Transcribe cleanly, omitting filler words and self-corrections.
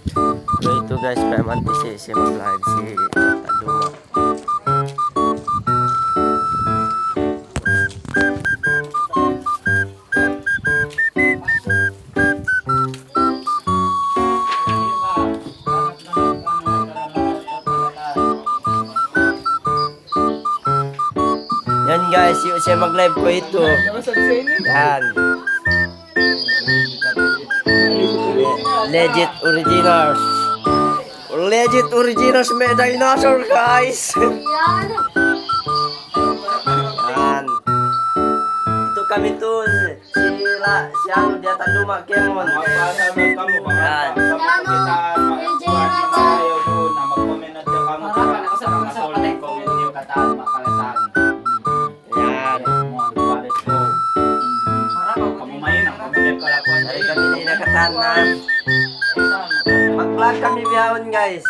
So ito guys, pamanti si mag-live si Taduma. Yan guys, yung siya mag-live ko ito. Yan. Legit originals. Legit originals may dinosaur guys. Yan. Ito kami to. Si ano dia Taduma Kemon. Yan. Dari kami na nakatana. Mag-vlog kami biyahon guys.